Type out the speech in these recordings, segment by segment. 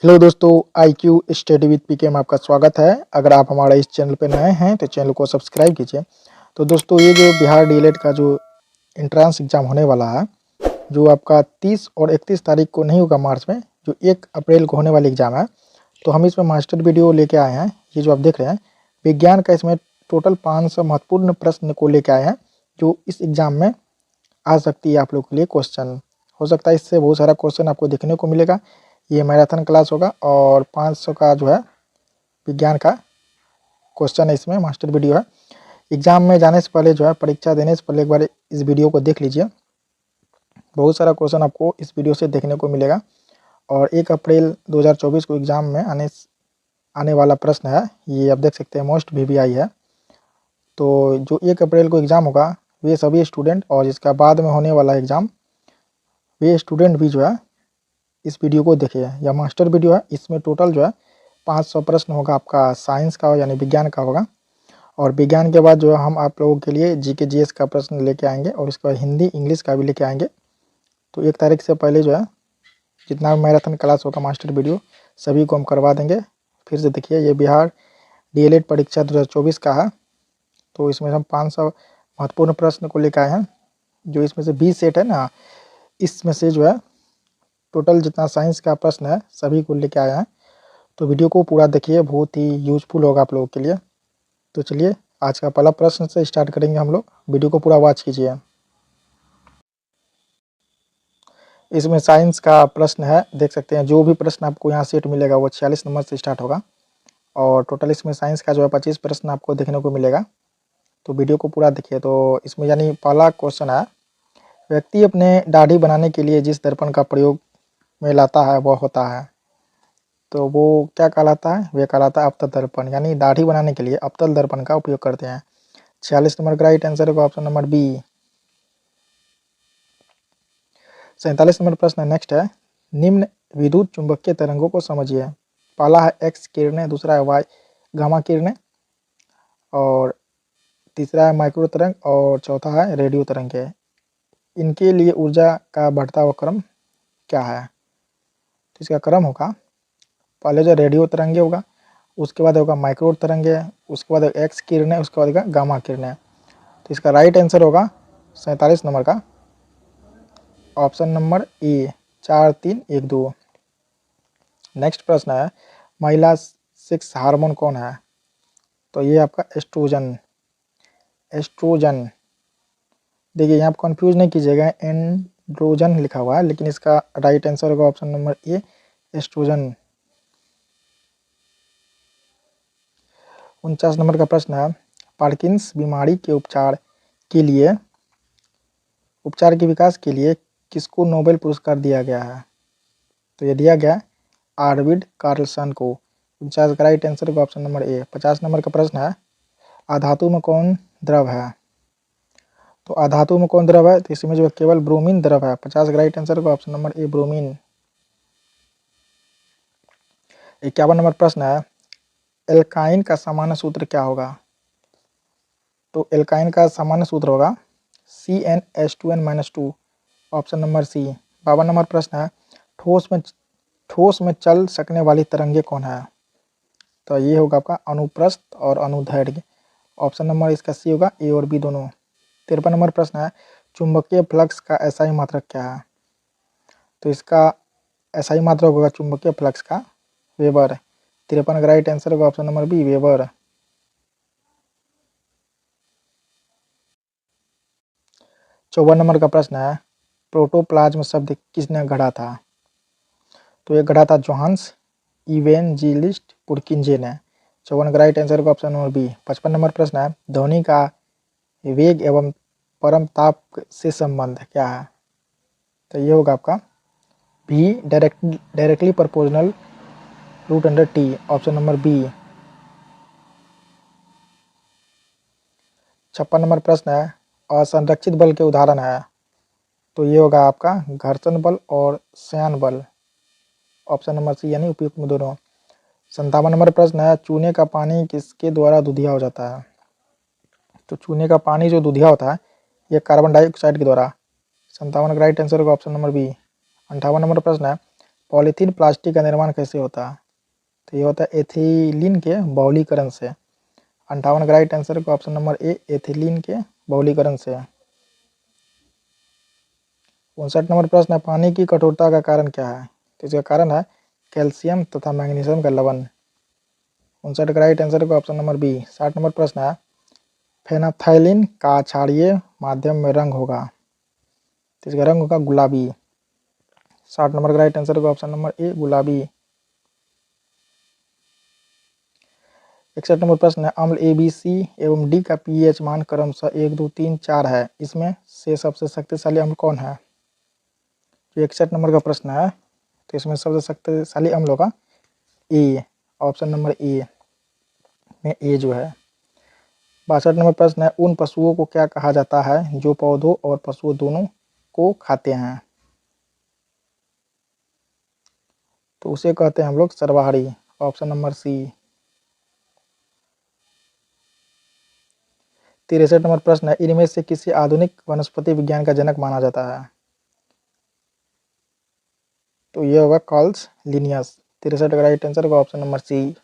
Hello दोस्तों, IQ study with पीके में आपका स्वागत है। अगर आप हमारे इस चैनल पर नए हैं तो चैनल को सब्सक्राइब कीजिए। तो दोस्तों, ये जो बिहार डीएलएड का जो एंट्रेंस एग्ज़ाम होने वाला है, जो आपका 30 और 31 तारीख को नहीं होगा मार्च में, जो 1 अप्रैल को होने वाली एग्ज़ाम है, तो हम इसमें मास्टर वीडियो लेके आए हैं। ये जो आप देख रहे हैं, विज्ञान का इसमें टोटल 500 महत्वपूर्ण प्रश्न को लेके आए हैं, जो इस एग्ज़ाम में आ सकती है आप लोग के लिए क्वेश्चन। हो सकता है इससे बहुत सारा क्वेश्चन आपको देखने को मिलेगा। ये मैराथन क्लास होगा और 500 का जो है विज्ञान का क्वेश्चन है, इसमें मास्टर वीडियो है। एग्ज़ाम में जाने से पहले जो है, परीक्षा देने से पहले एक बार इस वीडियो को देख लीजिए। बहुत सारा क्वेश्चन आपको इस वीडियो से देखने को मिलेगा। और 1 अप्रैल 2024 को एग्ज़ाम में आने वाला प्रश्न है, ये आप देख सकते हैं, मोस्ट VVI है। तो जो 1 अप्रैल को एग्ज़ाम होगा, वे सभी स्टूडेंट और इसका बाद में होने वाला एग्ज़ाम, वे स्टूडेंट भी जो है इस वीडियो को देखिए। यह मास्टर वीडियो है। इसमें टोटल जो है 500 प्रश्न होगा, आपका साइंस का यानी विज्ञान का होगा। और विज्ञान के बाद जो है हम आप लोगों के लिए GK GS का प्रश्न लेके आएंगे और इसके बाद हिंदी इंग्लिश का भी लेके आएंगे। तो 1 तारीख से पहले जो है जितना मैराथन क्लास होगा मास्टर वीडियो, सभी को हम करवा देंगे। फिर से देखिए, ये बिहार डीएलएड परीक्षा 2024 का है। तो इसमें हम 500 महत्वपूर्ण प्रश्न को लेकर आए हैं। जो इसमें से 20 सेट है ना, इसमें से जो है टोटल जितना साइंस का प्रश्न है सभी को लेके आया है। तो वीडियो को पूरा देखिए, बहुत ही यूजफुल होगा आप लोगों के लिए। तो चलिए आज का पहला प्रश्न से स्टार्ट करेंगे हम लोग। वीडियो को पूरा वॉच कीजिए। इसमें साइंस का प्रश्न है, देख सकते हैं। जो भी प्रश्न आपको यहाँ सेट मिलेगा वो 46 नंबर से स्टार्ट होगा। और टोटल इसमें साइंस का जो है 25 प्रश्न आपको देखने को मिलेगा। तो वीडियो को पूरा देखिए। तो इसमें यानी पहला क्वेश्चन है, व्यक्ति अपने दाढ़ी बनाने के लिए जिस दर्पण का प्रयोग में लाता है वह होता है, तो वो क्या कहलाता है? वह कहलाता है अवतल दर्पण। यानी दाढ़ी बनाने के लिए अवतल दर्पण का उपयोग करते हैं। 46 नंबर का राइट आंसर होगा ऑप्शन नंबर बी। 47 नंबर प्रश्न नेक्स्ट है, निम्न विद्युत चुंबकीय तरंगों को समझिए। पहला है एक्स किरणें, दूसरा है वाई गामा किरणें, और तीसरा है माइक्रो तरंग, और चौथा है रेडियो तरंगे। इनके लिए ऊर्जा का बढ़ता हुआ क्रम क्या है? तो इसका क्रम होगा, पहले जो रेडियो तरंगे होगा, उसके बाद होगा माइक्रो तरंगे, उसके बाद एक्स किरणें, उसके बाद होगा गामा किरणें। तो इसका राइट आंसर होगा 47 नंबर का ऑप्शन नंबर ए, 4 3 1 2। नेक्स्ट प्रश्न है, महिला सेक्स हार्मोन कौन है? तो ये आपका एस्ट्रोजन। एस्ट्रोजन देखिए, यहाँ पर कंफ्यूज नहीं कीजिएगा, एंड्रोजन लिखा हुआ है, लेकिन इसका राइट आंसर होगा ऑप्शन नंबर ए, एस्ट्रोजन। 49 नंबर का प्रश्न है, पार्किंस बीमारी के उपचार के विकास के लिए किसको नोबेल पुरस्कार दिया गया है? तो ये दिया गया आर्विड कार्लसन को। 49 का राइट आंसर होगा ऑप्शन नंबर ए। 50 नंबर का प्रश्न है, अधातु में कौन द्रव है? तो अधातु में कौन द्रव है? तो इसमें जो केवल ब्रोमीन द्रव है। 50 का राइट आंसर होगा ऑप्शन नंबर ए, ब्रोमीन। 51 नंबर प्रश्न है, एल्काइन का सामान्य सूत्र क्या होगा? तो एल्काइन का सामान्य सूत्र होगा CnH2n-2, ऑप्शन नंबर सी। 52 नंबर प्रश्न है, ठोस में चल सकने वाली तरंगे कौन है? तो ये होगा आपका अनुप्रस्थ और अनुदैर्घ्य। ऑप्शन नंबर इसका सी होगा, ए और बी दोनों। 53 नंबर प्रश्न है, चुंबकीय फ्लक्स का SI मात्रक क्या है? तो इसका SI मात्रक होगा चुंबकीय फ्लक्स का वेबर। 53 का राइट आंसर होगा ऑप्शन नंबर बी, वेबर। 54 नंबर का प्रश्न है, प्रोटोप्लाज्म शब्द किसने गढ़ा था? तो ये गढ़ा था जोहान्स इवेंजेलिस्ट पुरकिंजे ने। 54 का राइट आंसर होगा ऑप्शन नंबर बी। 55 नंबर प्रश्न है, ध्वनि का वेग एवं परम ताप से संबंध क्या है? तो ये होगा आपका भी, directly proportional √T, option number B. 56 नंबर प्रश्न है, असंरक्षित बल के उदाहरण है? तो ये होगा आपका घर्षण बल और श्यान बल, ऑप्शन नंबर सी, यानी उपयुक्त में दोनों। 57 नंबर प्रश्न है, चूने का पानी किसके द्वारा दूधिया हो जाता है? तो चूने का पानी जो दूधिया होता है, ये कार्बन डाइऑक्साइड के द्वारा। 57 का राइट आंसर होगा ऑप्शन नंबर बी। 58 नंबर प्रश्न है, पॉलीथीन प्लास्टिक का निर्माण कैसे होता है? तो ये होता है एथिलीन के बहुलीकरण से। 58 का राइट आंसर को ऑप्शन नंबर ए एथिलीन के बहुलीकरण से। 59 प्रश्न है, पानी की कठोरता का कारण क्या है? तो इसका कारण है कैल्शियम तथा मैग्नीशियम का लवण। 59 का राइट आंसर को ऑप्शन नंबर बी। 60 नंबर प्रश्न है, फेनाप्थैलीन का क्षारीय माध्यम में रंग होगा? तो इसका रंग होगा गुलाबी। 60 नंबर का राइट आंसर होगा ऑप्शन नंबर ए गुलाबी। 61 नंबर प्रश्न है, अम्ल ए बी सी एवं डी का पीएच मान क्रमशः 1 2 3 4 है, इसमें से सबसे शक्तिशाली अम्ल कौन है? तो 61 नंबर का प्रश्न है, तो इसमें सबसे शक्तिशाली अम्ल होगा ए, ऑप्शन नंबर ए में ए जो है। 62 नंबर प्रश्न है, उन पशुओं को क्या कहा जाता है जो पौधों और पशुओं दोनों को खाते हैं? तो उसे कहते हैं हम लोग सर्वाहारी, ऑप्शन नंबर सी। 63 नंबर प्रश्न है, इनमें से किसी आधुनिक वनस्पति विज्ञान का जनक माना जाता है? तो ये होगा कॉल्स लिनियस। 63 का राइट आंसर होगा ऑप्शन नंबर सी।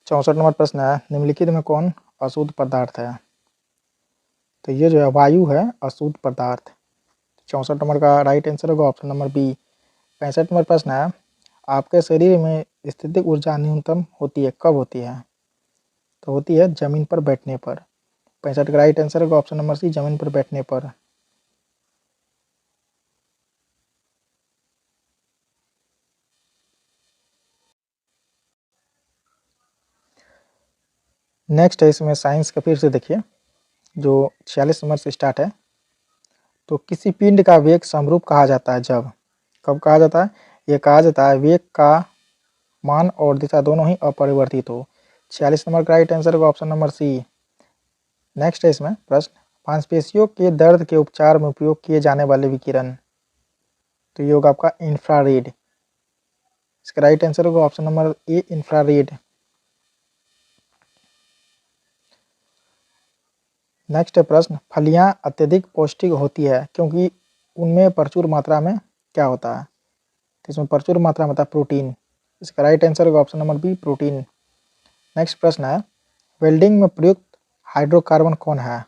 64 नंबर प्रश्न है, निम्नलिखित में कौन अशुद्ध पदार्थ है? तो ये जो है वायु है अशुद्ध पदार्थ। 64 नंबर का राइट आंसर होगा ऑप्शन नंबर बी। 65 नंबर प्रश्न है, आपके शरीर में स्थितिक ऊर्जा न्यूनतम होती है कब होती है? तो होती है जमीन पर बैठने पर। 65 का राइट आंसर होगा ऑप्शन नंबर सी जमीन पर बैठने पर। नेक्स्ट है इसमें साइंस का, फिर से देखिए जो 46 नंबर से स्टार्ट है। तो किसी पिंड का वेग समरूप कहा जाता है जब, कब कहा जाता है? ये कहा जाता है वेग का मान और दिशा दोनों ही अपरिवर्तित हो। 46 नंबर का राइट आंसर होगा ऑप्शन नंबर सी। नेक्स्ट है इसमें प्रश्न, मांसपेशियों के दर्द के उपचार में उपयोग किए जाने वाले विकिरण? तो ये होगा आपका इंफ्रारेड। इसका राइट आंसर होगा ऑप्शन नंबर ए इंफ्रारेड। नेक्स्ट है प्रश्न, फलियां अत्यधिक पौष्टिक होती है क्योंकि उनमें प्रचुर मात्रा में क्या होता है? तो इसमें प्रचुर मात्रा में होता है प्रोटीन। इसका राइट आंसर होगा option number B protein. Next प्रश्न है, वेल्डिंग में प्रयुक्त हाइड्रोकार्बन कौन है?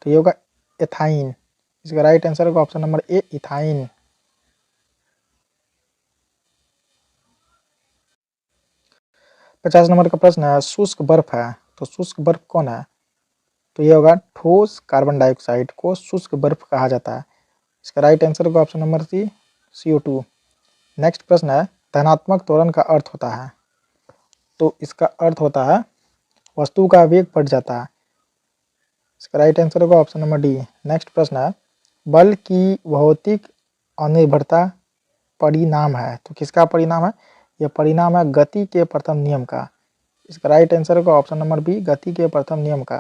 तो ये होगा एथाइन। इसका राइट आंसर होगा ऑप्शन नंबर ए इथाइन। 50 नंबर का प्रश्न है, शुष्क बर्फ है, तो शुष्क बर्फ कौन है? तो ये होगा ठोस कार्बन डाइऑक्साइड को शुष्क बर्फ कहा जाता है। इसका राइट आंसर होगा option number C CO2। Next प्रश्न है, धनात्मक त्वरण का अर्थ होता है? तो इसका अर्थ होता है वस्तु का वेग बढ़ जाता है। इसका राइट आंसर होगा ऑप्शन नंबर डी। नेक्स्ट प्रश्न है, बल की भौतिक अनिर्भरता परिणाम है, तो किसका परिणाम है? यह परिणाम है गति के प्रथम नियम का। इसका राइट आंसर होगा ऑप्शन नंबर बी गति के प्रथम नियम का।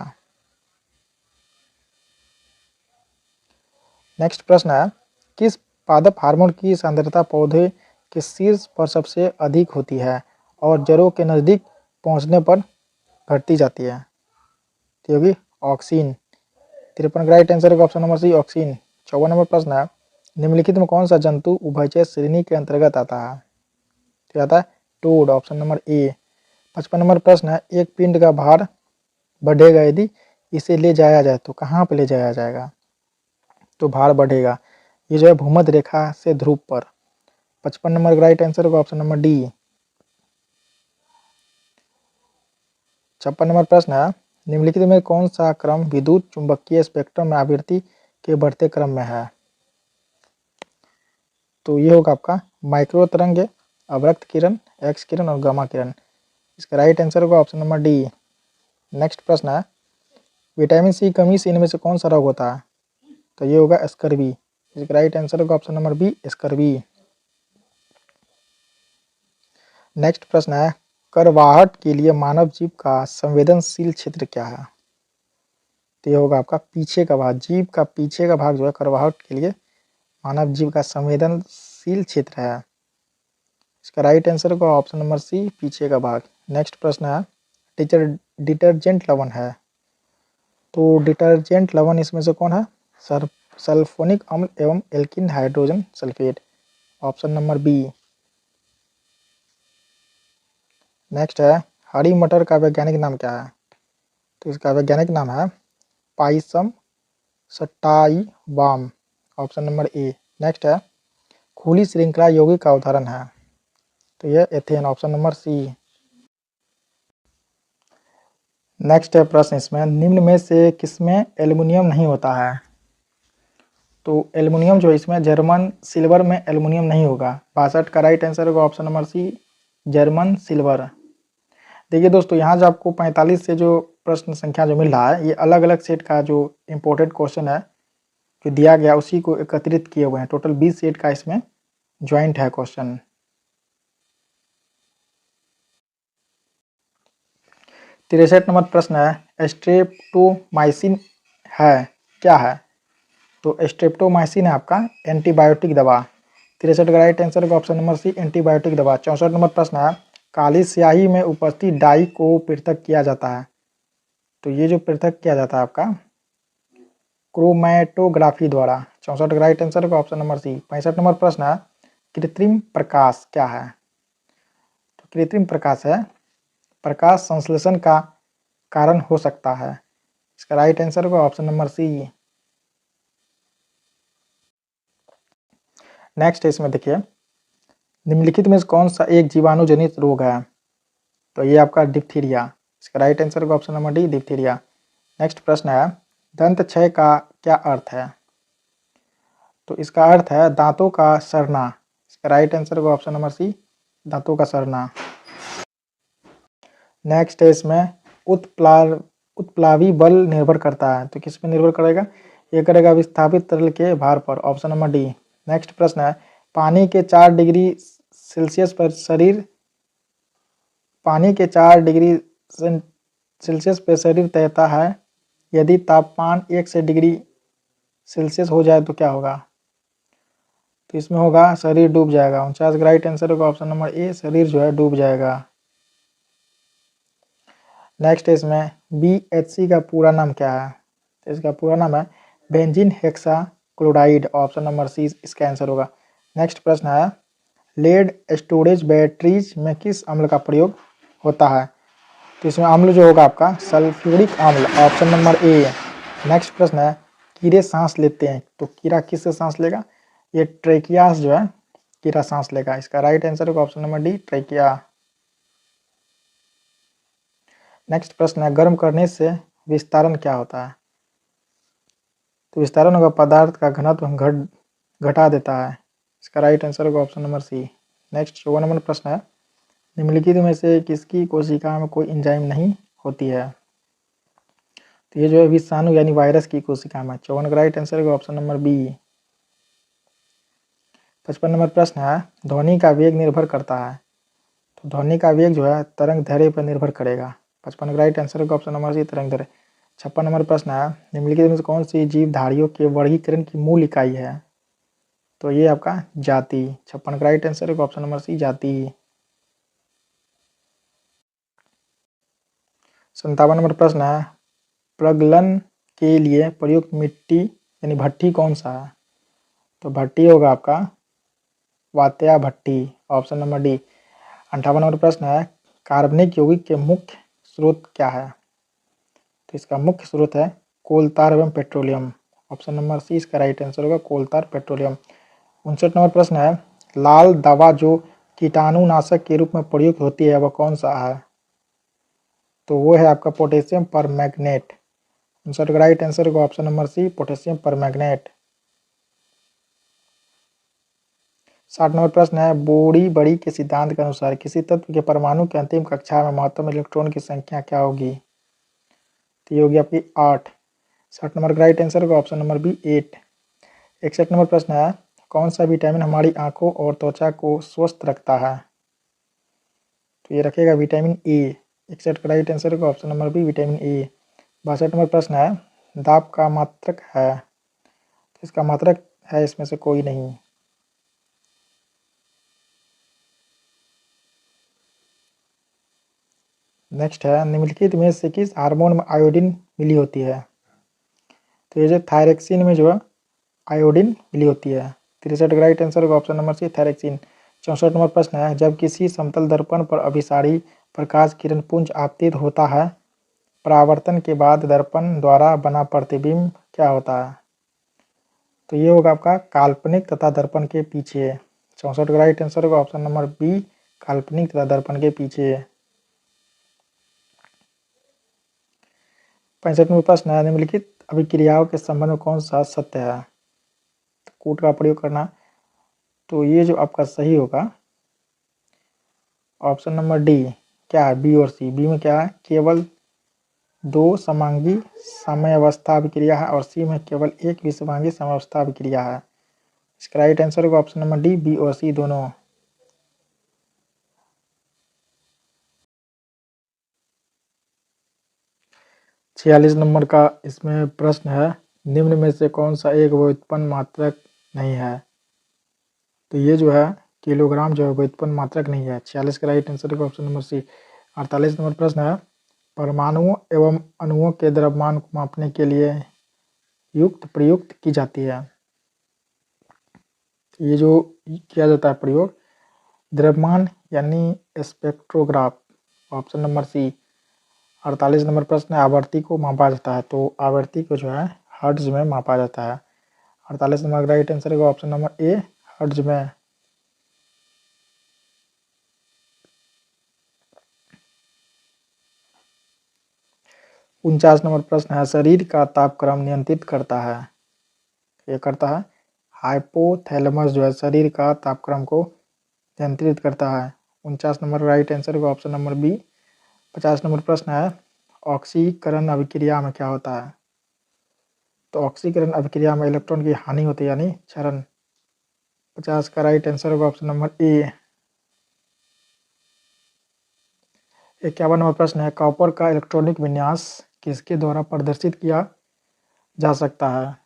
नेक्स्ट प्रश्न है, किस पादप हार्मोन की सांद्रता पौधे के शीर्ष पर सबसे अधिक होती है और जड़ों के नजदीक पहुंचने पर घटती जाती है? तो ये होगी ऑक्सिन। 53 का राइट आंसर होगा ऑप्शन नंबर सी ऑक्सिन। 54 नंबर प्रश्न है, निम्नलिखित में कौन सा जंतु उभयचर श्रेणी के अंतर्गत आता है? तो आता है टोड, ऑप्शन नंबर ए। 55 नंबर प्रश्न है, एक पिंड का भार बढ़ेगा यदि इसे ले जाया जाए तो कहाँ पे ले जाया जाएगा? तो भार बढ़ेगा ये जो है भूमध्य रेखा से ध्रुव पर। 55 नंबर का राइट आंसर होगा ऑप्शन नंबर डी। 56 नंबर प्रश्न है, निम्नलिखित में कौन सा क्रम विद्युत चुंबकीय स्पेक्ट्रम में आवृत्ति के बढ़ते क्रम में है? तो ये होगा आपका माइक्रो तरंग, अवरक्त किरण, एक्स किरण और गामा किरण। इसका राइट आंसर होगा ऑप्शन नंबर डी। नेक्स्ट प्रश्न है, विटामिन सी कमी से इनमें से कौन सा रोग होता है? तो ये होगा स्कर्वी। इसका राइट आंसर होगा option number B scurvy. Next प्रश्न है, करवाहट के लिए मानव जीभ का संवेदनशील क्षेत्र क्या है? तो ये होगा आपका पीछे का भाग, जीभ का पीछे का भाग जो है करवाहट के लिए मानव जीभ का संवेदनशील क्षेत्र है। इसका राइट आंसर होगा ऑप्शन नंबर सी पीछे का भाग। नेक्स्ट प्रश्न है, टीचर डिटर्जेंट लवण है, तो डिटर्जेंट लवण इसमें से कौन है? सल्फोनिक अम्ल एवं alkene hydrogen sulphate. Option number B. Next है हरी मटर का वैज्ञानिक नाम क्या है? तो इसका वैज्ञानिक नाम है Pisum sativum, option number A. Next है खुली श्रृंखला यौगिक का उदाहरण है? तो यह ethane, option number C. Next है प्रश्न इसमें, निम्न में से किसमें एल्युमिनियम नहीं होता है? तो एल्युमिनियम जो इसमें जर्मन सिल्वर में एल्युमिनियम नहीं होगा। 62 का राइट आंसर होगा option number C, German silver. देखिए दोस्तों, यहाँ जो आपको 45 से जो प्रश्न संख्या जो मिल रहा है, ये अलग अलग सेट का जो इम्पोर्टेंट क्वेश्चन है जो दिया गया उसी को एकत्रित किए हुए हैं। टोटल 20 सेट का इसमें ज्वाइंट है क्वेश्चन। 63 नंबर प्रश्न है स्ट्रेप्टोमाइसिन है क्या है? तो स्ट्रेप्टोमाइसिन है आपका एंटीबायोटिक दवा। 63 का राइट आंसर का ऑप्शन नंबर सी, एंटीबायोटिक दवा। 64 नंबर प्रश्न है काली स्याही में उपस्थित डाई को पृथक किया जाता है? तो ये जो पृथक किया जाता है आपका क्रोमैटोग्राफी द्वारा। 64 का राइट आंसर का ऑप्शन नंबर सी। 65 नंबर प्रश्न है कृत्रिम प्रकाश क्या है? तो कृत्रिम प्रकाश है प्रकाश संश्लेषण का कारण हो सकता है। इसका राइट आंसर होगा ऑप्शन नंबर सी। नेक्स्ट है इसमें देखिए, निम्नलिखित में से कौन सा एक जीवाणु जनित रोग है? तो ये आपका डिप्थीरिया। इसका राइट आंसर होगा option number D, diphtheria. Next प्रश्न है दंत क्षय का क्या अर्थ है? तो इसका अर्थ है दांतों का सड़ना। इसका राइट आंसर होगा ऑप्शन नंबर सी, दांतों का सड़ना। नेक्स्ट है इसमें उत्प्लावी बल निर्भर करता है? तो किस पर निर्भर करेगा? ये करेगा विस्थापित तरल के भार पर, ऑप्शन नंबर डी। नेक्स्ट प्रश्न है पानी के 4 डिग्री सेल्सियस पर शरीर तैरता है, यदि तापमान 1 से डिग्री सेल्सियस हो जाए तो क्या होगा? तो इसमें होगा शरीर डूब जाएगा। 49 का राइट आंसर होगा ऑप्शन नंबर ए, शरीर जो है डूब जाएगा। नेक्स्ट है इसमें BHC का पूरा नाम क्या है? तो इसका पूरा नाम है benzene hexachloride, option number C इसका आंसर होगा। नेक्स्ट प्रश्न है लेड स्टोरेज बैटरीज में किस अम्ल का प्रयोग होता है? तो इसमें अम्ल जो होगा आपका सल्फ्यूरिक अम्ल, ऑप्शन नंबर ए। नेक्स्ट प्रश्न है कीड़े सांस लेते हैं, तो कीड़ा किससे सांस लेगा? ये ट्रेकिया जो है कीड़ा सांस लेगा। इसका राइट आंसर होगा option number D, trachea. Next प्रश्न है गर्म करने से विस्तारण क्या होता है? तो विस्तारण होगा पदार्थ का घनत्व घटा देता है। इसका राइट आंसर होगा ऑप्शन नंबर सी। नेक्स्ट 54 नंबर प्रश्न है निम्नलिखित में से किसकी कोशिका में कोई एंजाइम नहीं होती है? तो ये जो है विषाणु यानी वायरस की कोशिका में। 54 का राइट आंसर होगा ऑप्शन नंबर बी। 55 नंबर प्रश्न है ध्वनि का वेग निर्भर करता है? तो ध्वनि का वेग जो है तरंग दैर्ध्य पर निर्भर करेगा। 55 का राइट आंसर होगा ऑप्शन नंबर सी, तरंग दैर्ध्य। 56 नंबर प्रश्न है निम्नलिखित में से कौन सी जीवधारियों के वर्गीकरण की मूल इकाई है? तो ये आपका जाति। 56 का राइट आंसर होगा ऑप्शन नंबर सी, जाति। 57 नंबर प्रश्न है प्रगलन के लिए प्रयुक्त मिट्टी यानी भट्टी कौन सा है? तो भट्टी होगा आपका वात्या भट्टी, ऑप्शन नंबर डी। 58 नंबर प्रश्न है कार्बनिक यौगिक के मुख्य स्रोत क्या है? तो इसका मुख्य स्रोत है कोलतार एवं पेट्रोलियम, ऑप्शन नंबर सी इसका राइट आंसर होगा कोलतार पेट्रोलियम। 59 नंबर प्रश्न है लाल दवा जो कीटाणुनाशक के रूप में प्रयुक्त होती है वह कौन सा है? तो वो है आपका पोटेशियम परमैंगनेट। 59 का राइट आंसर होगा option number C, potassium permanganate. 60 नंबर प्रश्न है बोरी बड़ी के सिद्धांत के अनुसार किसी तत्व के परमाणु के अंतिम कक्षा में महत्तम इलेक्ट्रॉन की संख्या क्या होगी? तो ये होगी आपकी 8। 60 नंबर का राइट आंसर होगा ऑप्शन नंबर बी, 8। 61 नंबर प्रश्न है कौन सा विटामिन हमारी आंखों और त्वचा को स्वस्थ रखता है? तो ये रखेगा विटामिन ए। 61 का राइट आंसर होगा option number B, vitamin A. 62 नंबर प्रश्न है दाब का मात्रक है? तो इसका मात्रक है इसमें से कोई नहीं। नेक्स्ट है निम्नलिखित में से किस हार्मोन में आयोडीन मिली होती है? तो ये जो थायरक्सिन में जो है आयोडीन मिली होती है। 63 का राइट आंसर होगा ऑप्शन नंबर सी थायरक्सिन। 64 नंबर प्रश्न है, जब किसी समतल दर्पण पर अभिसारी प्रकाश किरण पुंज आपतित होता है, परावर्तन के बाद दर्पण द्वारा बना प्रतिबिंब क्या होता है? तो ये होगा आपका काल्पनिक तथा दर्पण के पीछे। 64 का राइट आंसर होगा ऑप्शन नंबर बी काल्पनिक तथा दर्पण के पीछे। 65 में प्रश्न है, निम्नलिखित अभिक्रियाओं के संबंध में कौन सा सत्य है? तो कूट का प्रयोग करना। तो ये जो आपका सही होगा ऑप्शन नंबर डी क्या है, बी और सी। बी में क्या है, केवल 2 समांगी समयावस्था अभिक्रिया है और सी में केवल 1 विषमांगी समयावस्था अभिक्रिया है। इसका राइट आंसर होगा ऑप्शन नंबर डी, बी और सी दोनों। छियालीस नंबर का इसमें प्रश्न है, निम्न में से कौन सा एक व्युत्पन्न मात्रक नहीं है? तो ये जो है किलोग्राम जो है व्युत्पन्न मात्रक नहीं है। 46 का राइट आंसर होगा ऑप्शन नंबर सी। 48 नंबर प्रश्न है, परमाणुओं एवं अणुओं के द्रव्यमान को मापने के लिए युक्त प्रयुक्त की जाती है। ये जो किया जाता है प्रयोग द्रव्यमान यानी स्पेक्ट्रोग्राफ, ऑप्शन नंबर सी। 48 नंबर प्रश्न है, आवृत्ति को मापा जाता है। तो आवृत्ति को जो है हर्ट्ज में मापा जाता है। 48 नंबर का राइट आंसर होगा ऑप्शन नंबर ए हर्ट्ज में। 49 नंबर प्रश्न है, शरीर का तापक्रम नियंत्रित करता है। ये करता है हाइपोथैलेमस जो है शरीर का तापक्रम को नियंत्रित करता है। 49 नंबर राइट आंसर होगा ऑप्शन नंबर बी। 50 नंबर प्रश्न है, ऑक्सीकरण अभिक्रिया में क्या होता है? तो ऑक्सीकरण अभिक्रिया में इलेक्ट्रॉन की हानि होती है यानी क्षरण। 50 का राइट आंसर होगा ऑप्शन नंबर ए। 51 नंबर प्रश्न है, कॉपर का इलेक्ट्रॉनिक विन्यास किसके द्वारा प्रदर्शित किया जा सकता है?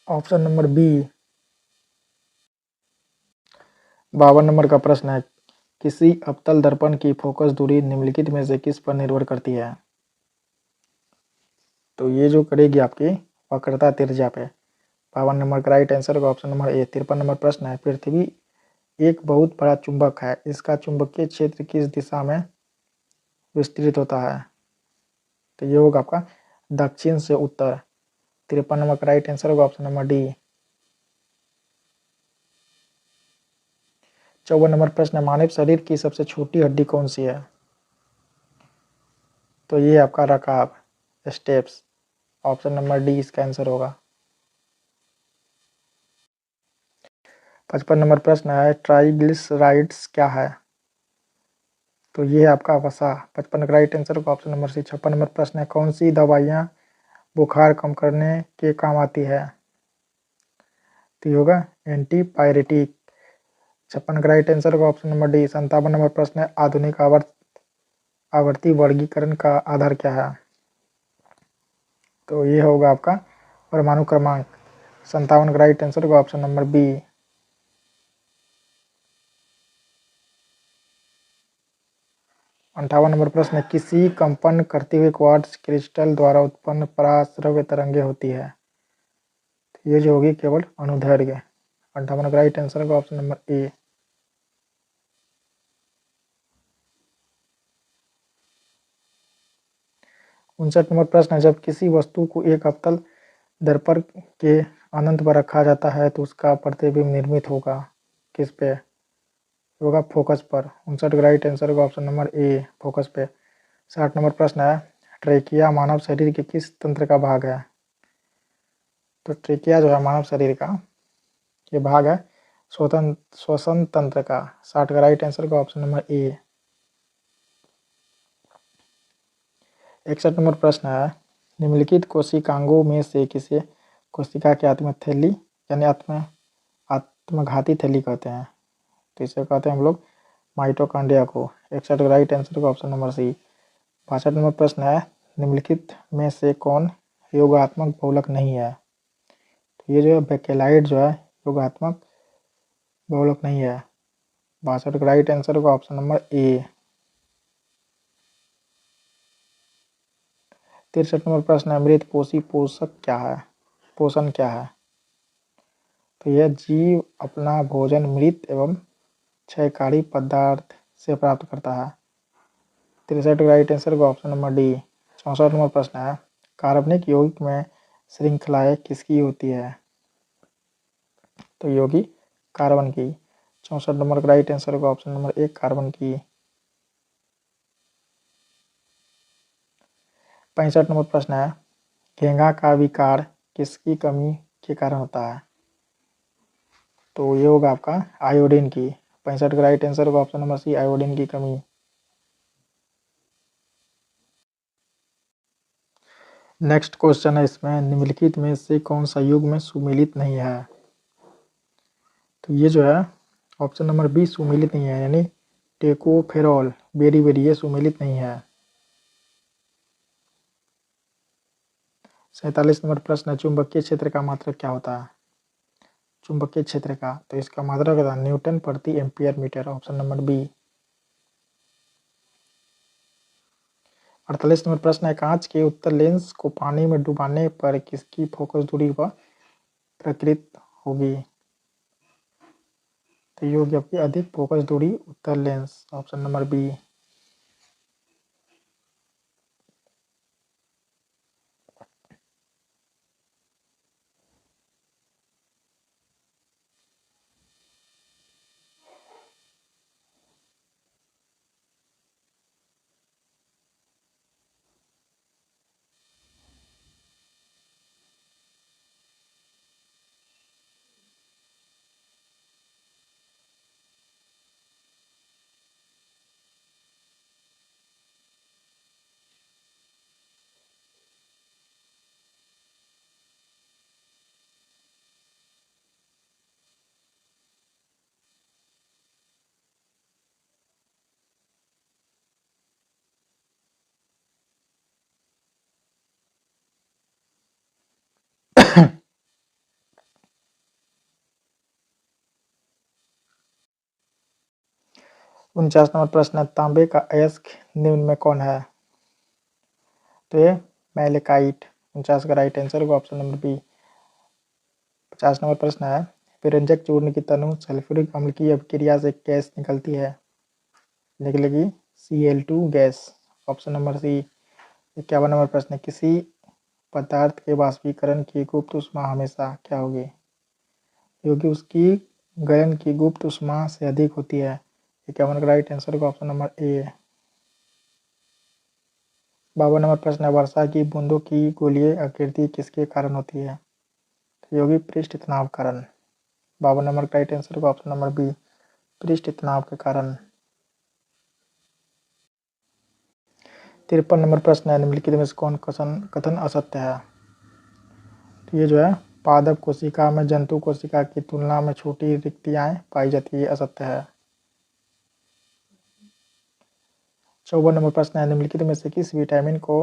Option number B. 52 नंबर का प्रश्न है, किसी अवतल दर्पण की फोकस दूरी निम्नलिखित में से किस पर निर्भर करती है? तो ये जो करेगी आपकी वक्रता त्रिज्या पे। 52 नंबर का राइट आंसर होगा ऑप्शन नंबर ए। 53 नंबर प्रश्न है, पृथ्वी एक बहुत बड़ा चुंबक है, इसका चुंबकीय क्षेत्र किस दिशा में विस्तृत होता है? तो ये होगा आपका दक्षिण से उत्तर। 53 नंबर का राइट आंसर होगा ऑप्शन नंबर डी। 54 नंबर प्रश्न है, मानव शरीर की सबसे छोटी हड्डी कौन सी है? तो ये आपका Rakab steps, option number D इसका आंसर होगा। 55 नंबर प्रश्न है, ट्राइग्लिसराइड्स क्या है? तो ये है आपका वसा। 55 का राइट आंसर होगा ऑप्शन नंबर सी। 56 नंबर प्रश्न है, कौन सी दवाइयाँ बुखार कम करने के काम आती है? तो ये होगा एंटीपायरेटिक। 56 का राइट आंसर होगा ऑप्शन नंबर डी। 57 नंबर प्रश्न है, आधुनिक आवर्ती वर्गीकरण का आधार क्या है? तो ये होगा आपका परमाणु क्रमांक। 57 का राइट आंसर होगा ऑप्शन नंबर बी। 58 नंबर प्रश्न है, किसी कंपन करते हुए क्वार्ट्ज क्रिस्टल द्वारा उत्पन्न पराश्रव्य तरंगे होती है? तो ये जो होगी केवल अनुदैर्घ्य। 58 का राइट आंसर होगा ऑप्शन नंबर ए। 59 नंबर प्रश्न है, जब किसी वस्तु को एक अवतल दर्पण के अनंत पर रखा जाता है तो उसका प्रतिबिंब निर्मित होगा किस पे? होगा फोकस पर। 59 का राइट आंसर होगा ऑप्शन नंबर ए फोकस पे। 60 नंबर प्रश्न है, ट्रेकिया मानव शरीर के किस तंत्र का भाग है? तो ट्रेकिया जो है मानव शरीर का ये भाग है श्वसन तंत्र का। 60 का राइट आंसर होगा ऑप्शन नंबर ए। 61 नंबर प्रश्न है, निम्नलिखित कोशिकांगों में से किसे कोशिका के आत्मथैली यानी आत्मघाती थैली कहते हैं? तो इसे कहते हैं हम लोग माइटोकॉन्ड्रिया को। 61 का राइट आंसर होगा ऑप्शन नंबर सी। 62 नंबर प्रश्न है, निम्नलिखित में से कौन योगात्मक बहुलक नहीं है? तो ये जो है बेकेलाइट जो है योगात्मक बहुलक नहीं है। 62 का राइट आंसर होगा ऑप्शन नंबर ए। 63 नंबर प्रश्न है, मृत पोषी पोषक क्या है? पोषण क्या है? तो यह जीव अपना भोजन मृत एवं क्षयकारी पदार्थ से प्राप्त करता है। 63 राइट आंसर का ऑप्शन नंबर डी। 64 नंबर प्रश्न है, कार्बनिक यौगिक में श्रृंखलाएं किसकी होती है? तो योगी कार्बन की। 64 नंबर का राइट आंसर का ऑप्शन नंबर ए कार्बन की। 65 नंबर प्रश्न है, घेंघा का विकार किसकी कमी के कारण होता है? तो ये होगा आपका आयोडीन की। 65 का राइट आंसर होगा ऑप्शन नंबर सी आयोडीन की कमी। नेक्स्ट क्वेश्चन है इसमें, निम्नलिखित में से कौन सा युग्म में सुमेलित नहीं है? तो ये जो है ऑप्शन नंबर बी सुमेलित नहीं है, यानी टेकोफेरॉल बेरी ये सुमेलित नहीं है। 47 नंबर प्रश्न है, चुंबकीय क्षेत्र का मात्रक क्या होता है? चुंबकीय क्षेत्र का, तो इसका मात्रक होता है न्यूटन प्रति ampere metre, option number B. 48 नंबर प्रश्न है, कांच के उत्तल लेंस को पानी में डुबाने पर किसकी फोकस दूरी पर प्रकृत होगी? तो ये होगी आपकी अधिक फोकस दूरी उत्तल लेंस, ऑप्शन नंबर बी। उनचास नंबर प्रश्न है, तांबे का अयस्क निम्न में कौन है? तो ये मैलेकाइट। 49 का राइट आंसर होगा ऑप्शन नंबर बी। 50 नंबर प्रश्न है, विरंजक चूर्ण की तनु सल्फ्यूरिक अम्ल की अभिक्रिया से गैस निकलती है, निकलेगी Cl2 gas, option number C. 51 नंबर प्रश्न है, किसी पदार्थ के वाष्पीकरण की गुप्त ऊष्मा हमेशा क्या होगी? क्योंकि उसकी गलन की गुप्त ऊष्मा से अधिक होती है। 51 का राइट आंसर होगा ऑप्शन नंबर ए। 52 नंबर प्रश्न है, वर्षा की बूंदों की गोलीय आकृति किसके कारण होती है? तो ये होगी पृष्ठ तनाव कारण। 52 नंबर का राइट आंसर होगा ऑप्शन नंबर बी, पृष्ठ तनाव के कारण। 53 नंबर प्रश्न है, निम्नलिखित में से कौन कथन असत्य है? तो ये जो है पादप कोशिका में जंतु कोशिका की तुलना में छोटी रिक्तियां पाई जाती है, असत्य है। 54 नंबर प्रश्न है, निम्नलिखित में से किस विटामिन को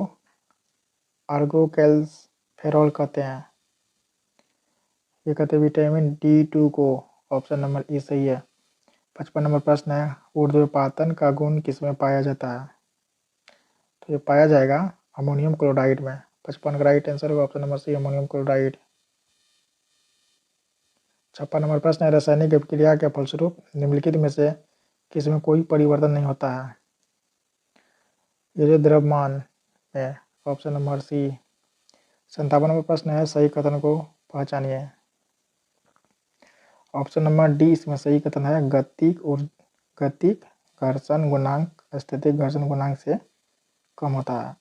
आर्गोकैल्सिफेरॉल कहते हैं? ये कहते हैं विटामिन D2 को, ऑप्शन नंबर ई सही है। 55 नंबर प्रश्न है, ऊर्ध्वपातन का गुण किसमें पाया जाता है? तो ये पाया जाएगा अमोनियम क्लोराइड में। 55 का राइट आंसर होगा option number C ammonium chloride. 56 नंबर प्रश्न है, रासायनिक अभिक्रिया के फलस्वरूप निम्नलिखित में से किसमें कोई परिवर्तन नहीं होता है? ये जो द्रव्यमान है, ऑप्शन नंबर सी। 57 नंबर प्रश्न है, सही कथन को पहचानिए। ऑप्शन नंबर डी इसमें सही कथन है, गतिक घर्षण गुणांक स्थैतिक घर्षण गुणांक से कम होता है।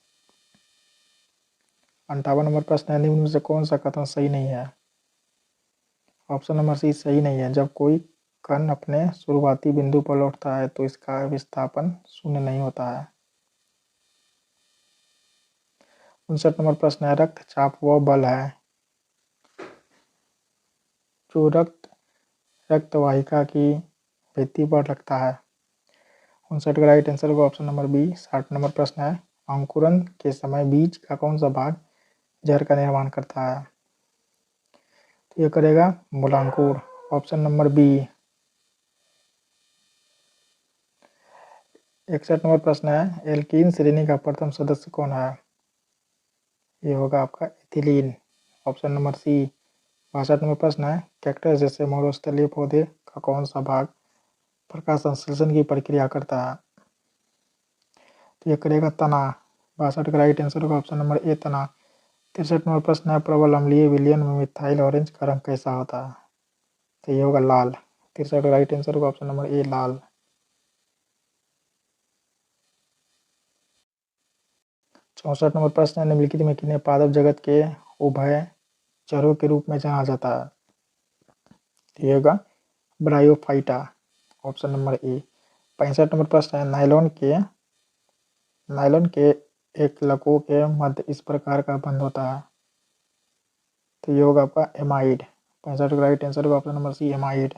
58 नंबर प्रश्न है, निम्न में से कौन सा कथन सही नहीं है? ऑप्शन नंबर सी सही नहीं है, जब कोई कण अपने शुरुआती बिंदु पर लौटता है तो इसका विस्थापन शून्य नहीं होता है। 59 नंबर प्रश्न है, रक्तचाप वह बल है जो रक्तवाहिका की भित्ति पर लगता है। 59 का राइट आंसर होगा ऑप्शन नंबर बी। 60 नंबर प्रश्न है, अंकुरन के समय बीज का कौन सा भाग जहर का निर्माण करता है? तो यह करेगा मूलांकुर, ऑप्शन नंबर बी। 61 नंबर प्रश्न है, एल्कीन श्रेणी का प्रथम सदस्य कौन है? ये होगा आपका एथिलीन, ऑप्शन नंबर सी 62 नंबर प्रश्न है, कैक्टस जैसे मरुस्थलीय पौधे का कौन सा भाग प्रकाश संश्लेषण की प्रक्रिया करता है? तो ये करेगा तना। 62 का राइट आंसर होगा ऑप्शन नंबर ए तना। 63 नंबर प्रश्न है, प्रबल अम्लीय विलयन में मिथाइल ऑरेंज का रंग कैसा होता है? तो ये होगा लाल। 63 का राइट आंसर होगा ऑप्शन नंबर ए लाल। 64 नंबर प्रश्न है, निम्नलिखित में किन्हें पादप जगत के उभय चरों के रूप में जाना जाता है? तो ये होगा ब्रायोफाइटा, ऑप्शन नंबर ए। 65 नंबर प्रश्न है, नायलॉन के एक लकों के मध्य इस प्रकार का बंध होता है? तो ये होगा आपका एमाइड। 65 का राइट आंसर होगा option number C amide.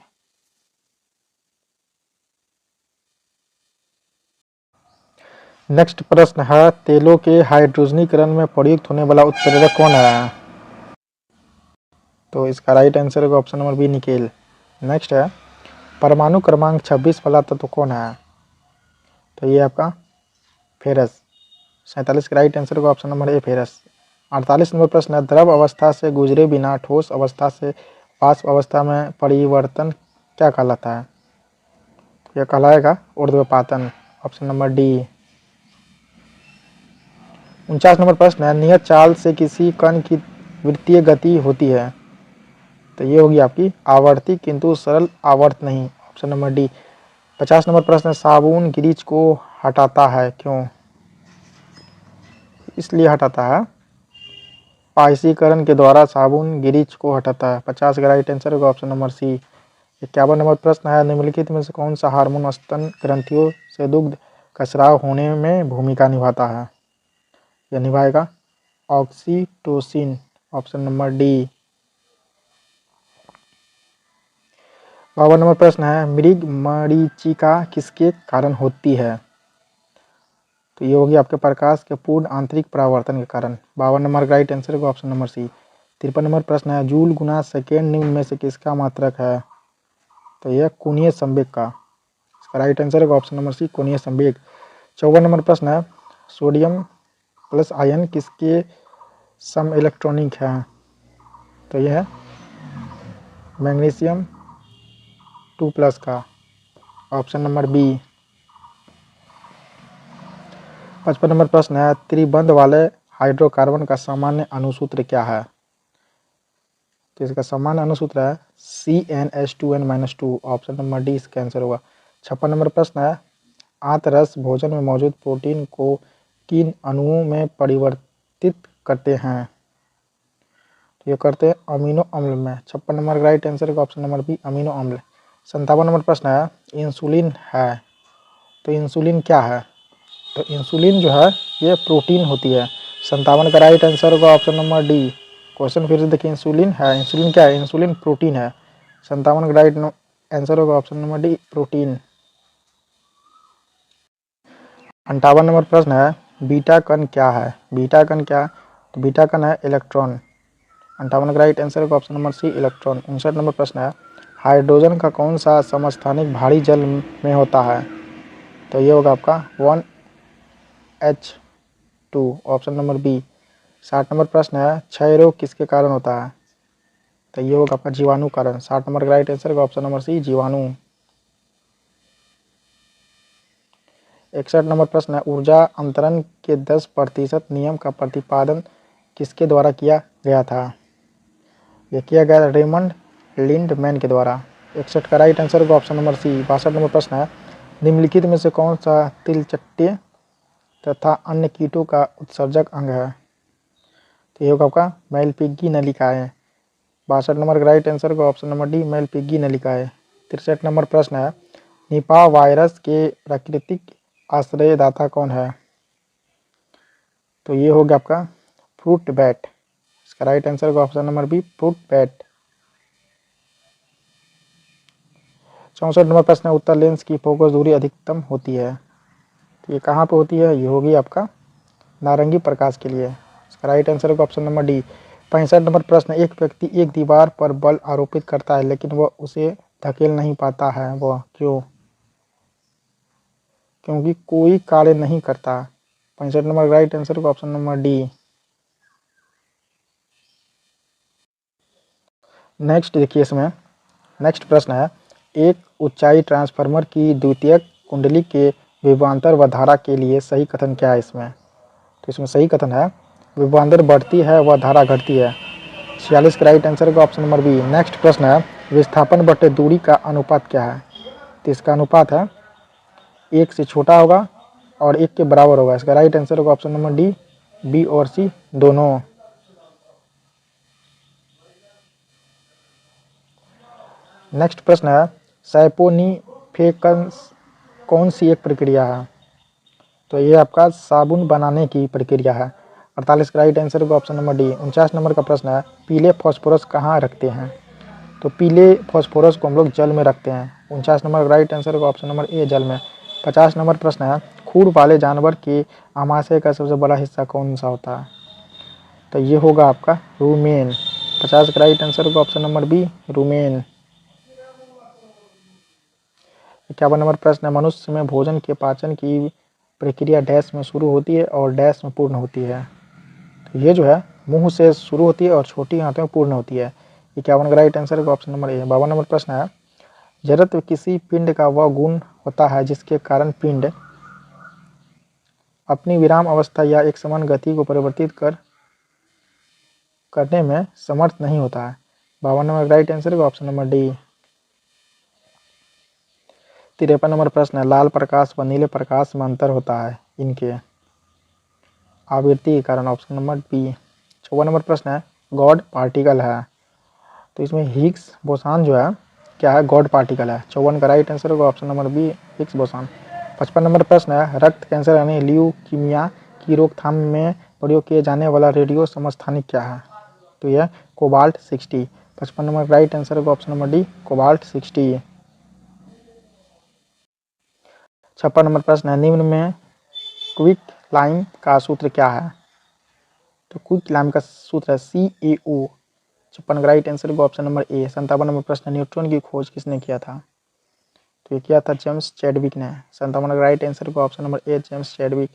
Next प्रश्न है, तेलों के हाइड्रोजनीकरण में प्रयुक्त होने वाला उत्प्रेरक कौन है? तो इसका राइट आंसर होगा option number B nickel. Next है, परमाणु क्रमांक 26 वाला तत्व कौन है? तो ये आपका फेरस। 47 का राइट आंसर होगा ऑप्शन नंबर ए फेरस। 48 नंबर प्रश्न है, द्रव अवस्था से गुजरे बिना ठोस अवस्था से वाष्प अवस्था में परिवर्तन क्या कहलाता है? यह कहलाएगा ऊर्ध्वपातन, ऑप्शन नंबर डी। 49 नंबर प्रश्न है, नियत चाल से किसी कण की वृत्तीय गति होती है? तो ये होगी आपकी आवर्ती किंतु सरल आवर्त नहीं, ऑप्शन नंबर डी। 50 नंबर प्रश्न है, साबुन गिरीच को हटाता है क्यों? इसलिए हटाता है, पाइसीकरण के द्वारा साबुन गिरीच को हटाता है। 50 का राइट आंसर होगा ऑप्शन नंबर सी। 51 नंबर प्रश्न है, निम्नलिखित में से कौन सा हार्मोन स्तन ग्रंथियों से दुग्ध का स्राव होने में भूमिका निभाता है? यह निभाएगा oxytocin, option number D. 52 number प्रश्न है, मृग मरीचिका किसके कारण होती है? तो ये होगी आपके प्रकाश के पूर्ण आंतरिक परावर्तन के कारण। 52 नंबर का राइट आंसर होगा ऑप्शन नंबर सी। 53 नंबर प्रश्न है, जूल गुना सेकेंड निम्न में से किसका मात्रक है? तो यह कोणीय संवेग का। इसका राइट आंसर होगा ऑप्शन नंबर सी कोणीय संवेग। 54 नंबर प्रश्न है, सोडियम प्लस आयन किसके सम इलेक्ट्रॉनिक है? तो यह है मैग्नीशियम 2+ का, ऑप्शन नंबर बी। 55 नंबर प्रश्न है, त्रिबंध वाले हाइड्रोकार्बन का सामान्य अणुसूत्र क्या है? तो इसका सामान्य अणुसूत्र है CnH2n-2, ऑप्शन नंबर डी इसका आंसर होगा। 56 नंबर प्रश्न है, आंतररस भोजन में मौजूद प्रोटीन को किन अणुओं में परिवर्तित करते हैं? तो ये करते हैं अमीनो अम्ल में। 56 नंबर का राइट आंसर होगा ऑप्शन नंबर बी अमीनो अम्ल। 57 नंबर प्रश्न है, इंसुलिन है, तो इंसुलिन क्या है? तो इंसुलिन जो है ये प्रोटीन होती है। 57 का राइट आंसर होगा ऑप्शन नंबर डी। क्वेश्चन फिर से देखिए, इंसुलिन है, इंसुलिन क्या है? इंसुलिन प्रोटीन है। 57 का राइट आंसर होगा option number D protein. 58 number प्रश्न है, बीटा कण क्या है? बीटा कण क्या? तो बीटा कण है इलेक्ट्रॉन। 58 का राइट आंसर होगा ऑप्शन नंबर सी इलेक्ट्रॉन। 59 नंबर प्रश्न है, हाइड्रोजन का कौन सा समस्थानिक भारी जल में होता है? तो ये होगा आपका 1H2, ऑप्शन नंबर बी। 60 नंबर प्रश्न है, क्षय रोग किसके कारण होता है? तो ये होगा आपका जीवाणु कारण। 60 नंबर का राइट आंसर होगा ऑप्शन नंबर सी जीवाणु। 61 नंबर प्रश्न है, ऊर्जा अंतरण के 10% नियम का प्रतिपादन किसके द्वारा किया गया था? यह किया गया रेमंड लिंडमैन के द्वारा। 61 का राइट आंसर होगा ऑप्शन नंबर सी। 62 नंबर प्रश्न है, निम्नलिखित में से कौन सा तिलचट्टे तथा अन्य कीटों का उत्सर्जक अंग है? तो ये होगा आपका मैलपिग्गी नलिकाएं। 62 नंबर का राइट आंसर होगा ऑप्शन नंबर डी मैलपिग्गी नलिकाएं। 63 नंबर प्रश्न है, निपाह वायरस के प्राकृतिक आश्रयदाता कौन है? तो ये हो गया आपका फ्रूट बैट। इसका राइट आंसर होगा option number B fruit bat. 64 नंबर प्रश्न है, उत्तर लेंस की फोकस दूरी अधिकतम होती है? तो ये कहाँ पे होती है? ये होगी आपका नारंगी प्रकाश के लिए। इसका राइट आंसर होगा ऑप्शन नंबर डी। 65 नंबर प्रश्न, एक व्यक्ति एक दीवार पर बल आरोपित करता है लेकिन वह उसे धकेल नहीं पाता है, वह क्यों? क्योंकि कोई कार्य नहीं करता। 65 नंबर राइट आंसर होगा ऑप्शन नंबर डी। नेक्स्ट देखिए, इसमें नेक्स्ट प्रश्न है, एक ऊंचाई ट्रांसफार्मर की द्वितीयक कुंडली के विभवांतर व धारा के लिए सही कथन क्या है इसमें? तो इसमें सही कथन है, विभवांतर बढ़ती है व धारा घटती है। 46 का राइट आंसर का ऑप्शन नंबर बी। नेक्स्ट प्रश्न है, विस्थापन बटे दूरी का अनुपात क्या है? तो इसका अनुपात है 1 से छोटा होगा और 1 के बराबर होगा। इसका राइट आंसर होगा ऑप्शन नंबर डी, बी और सी दोनों। नेक्स्ट प्रश्न है, सैपोनीफेकस कौन सी एक प्रक्रिया है? तो ये आपका साबुन बनाने की प्रक्रिया है। 48 का राइट आंसर होगा ऑप्शन नंबर डी। 49 नंबर का प्रश्न है, पीले फास्फोरस कहाँ रखते हैं? तो पीले फास्फोरस को हम लोग जल में रखते हैं। 49 नंबर का राइट आंसर होगा ऑप्शन नंबर ए, जल में। 50 नंबर प्रश्न है, खूर वाले जानवर के आमाशय का सबसे बड़ा हिस्सा कौन सा होता है? तो ये होगा आपका रूमेन। 50 का राइट आंसर होगा ऑप्शन नंबर बी, रूमेन। 51 नंबर प्रश्न है, मनुष्य में भोजन के पाचन की प्रक्रिया डैश में शुरू होती है और डैश में पूर्ण होती है? तो ये जो है मुंह से शुरू होती है और छोटी आंतों में पूर्ण होती है। 51 का राइट आंसर होगा ऑप्शन नंबर ए। 52 नंबर प्रश्न है, जड़त्व किसी पिंड का वह गुण होता है जिसके कारण पिंड अपनी विराम अवस्था या एक समान गति को परिवर्तित करने में समर्थ नहीं होता है? 52 नंबर राइट आंसर होगा ऑप्शन नंबर डी। 53 नंबर प्रश्न है, लाल प्रकाश व नीले प्रकाश में अंतर होता है इनके आवृत्ति के कारण? Option number B. 54 नंबर प्रश्न है, गॉड पार्टिकल है? तो इसमें हिग्स बोसान जो है क्या है? गॉड पार्टिकल है। 54 का राइट आंसर होगा option number B, Higgs boson. 55 नंबर प्रश्न है, रक्त कैंसर यानी ल्यूकीमिया की रोकथाम में प्रयोग किए जाने वाला रेडियो समस्थानिक क्या है? तो यह कोबाल्ट 60। 55 नंबर राइट आंसर होगा ऑप्शन नंबर डी, कोबाल्ट 60। 56 नंबर प्रश्न है, निम्न में क्विक लाइम का सूत्र क्या है? तो क्विक लाइम का सूत्र है CaO। 56 का राइट आंसर होगा ऑप्शन नंबर ए। 57 नंबर प्रश्न, न्यूट्रॉन की खोज किसने किया था? तो ये किया था जेम्स चैडविक ने। 57 का राइट आंसर होगा ऑप्शन नंबर ए, जेम्स चैडविक।